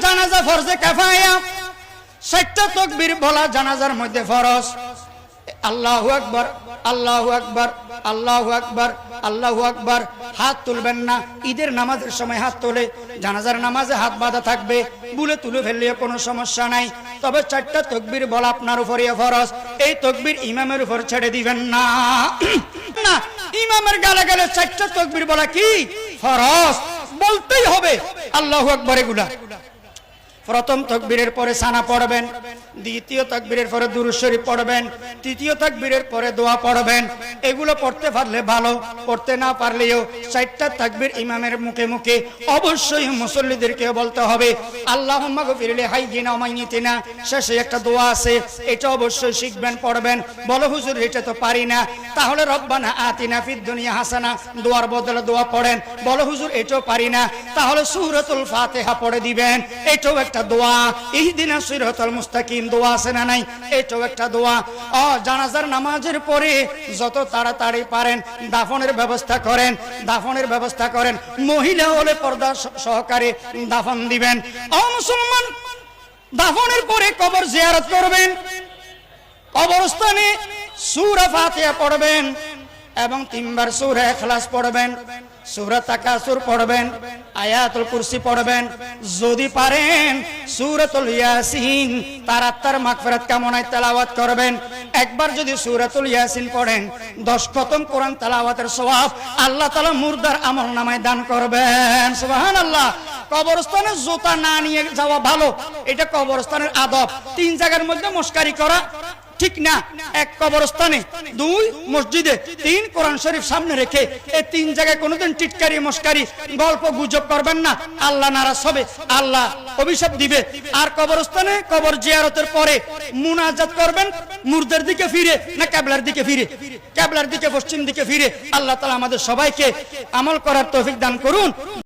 জানাজা ফরজে কিফায়া, 60টা তাকবীর বলা জানাজার মধ্যে ফরজ। আল্লাহু আকবার, আল্লাহু আকবার, আল্লাহু আকবার, আল্লাহু আকবার। হাত তুলবেন না, ঈদের নামাজের সময় হাত তোলে, জানাজার নামাজে হাত বাঁধা থাকবে, বুলে তুলে ফেললেও কোনো সমস্যা নাই। তবে 4টা তাকবীর বলা আপনার উপরে ফরজ। এই তাকবীর ইমামের উপর ছেড়ে দিবেন না। না, ইমামের গালে গালে 4টা তাকবীর বলা কি ফরজ, বলতেই হবে আল্লাহু আকবার। এগুলা প্রথম তাকবীরের পরে সানা পড়বেন, দ্বিতীয় তাকবীরের পরে দুরূদ শরীফ পড়বেন, তৃতীয় তাকবীরের পরে দোয়া পড়বেন। এগুলো পড়তে পারলে ভালো, পড়তে না পারলেও 4টা তাকবীর ইমামের মুখে মুখে অবশ্যই মুসল্লিদেরকে বলতে হবে। আল্লাহুম্মা গফির লি হাইয়িনা ওয়া মাইয়িতিনা, শেষে একটা দোয়া আছে, এটা অবশ্যই শিখবেন, পড়বেন। বলো হুজুর এটা তো পারি না, তাহলে রব্বানা আতিনা ফিদ দুনিয়া হাসানা, দোয়ার বদলে দোয়া পড়েন। বলো হুজুর এটাও পারি না, তাহলে সূরাতুল ফাতিহা পড়ে দিবেন, এটাও একটা দোয়া। ইহদিনাস সিরাতাল মুস্তাকিম দোয়া আছে না নাই, এটাও একটা দোয়া। জানাজার নামাজের পরে যত তাড়াতাড়ি পারেন দাফনের ব্যবস্থা করেন, দাফনের ব্যবস্থা করেন। মহিলা হলে পর্দা সহকারে দাফন দিবেন। মুসলমান, দাফনের পরে কবর জিয়ারত করবেন, কবরস্থানে সূরা ফাতিহা পড়বেন এবং 3 বার সূরা ইখলাস পড়বেন, সূরা তাকাসুর পড়বেন, আয়াতুল কুরসি পড়বেন। যদি পারেন সূরাতুল ইয়াসিন তার আত্মার মাগফিরাত কামনায় তেলাওয়াত করবেন। একবার যদি সূরাতুল ইয়াসিন পড়েন 10 খতম কোরআন তেলাওয়াতের সওয়াব আল্লাহ তাআলা মুর্দার আমলনামায় দান করবেন। সুবহানাল্লাহ। কবরস্থানে জুতা না নিয়ে যাওয়া ভালো, এটা কবরস্থানের আদব। 3 জায়গার মধ্যে মস্কারি করা ঠিক না। 1 কবরস্থানে, 2 মসজিদে, 3 কোরআন শরীফ সামনে রেখে এই 3 জায়গায় কোনোদিন টিটকারি মস্কারি গল্প গুজব করবেন না, আল্লাহ নারাজ হবে, আল্লাহ অভিশাপ দিবে। আর কবরস্থানে কবর জিয়ারতের পরে মুনাজাত করবেন মুর্দার দিকে ফিরে না কিবলার দিকে ফিরে, কিবলার দিকে, পশ্চিম দিকে ফিরে। আল্লাহ তাআলা আমাদের সবাইকে আমল করার তৌফিক দান করুন।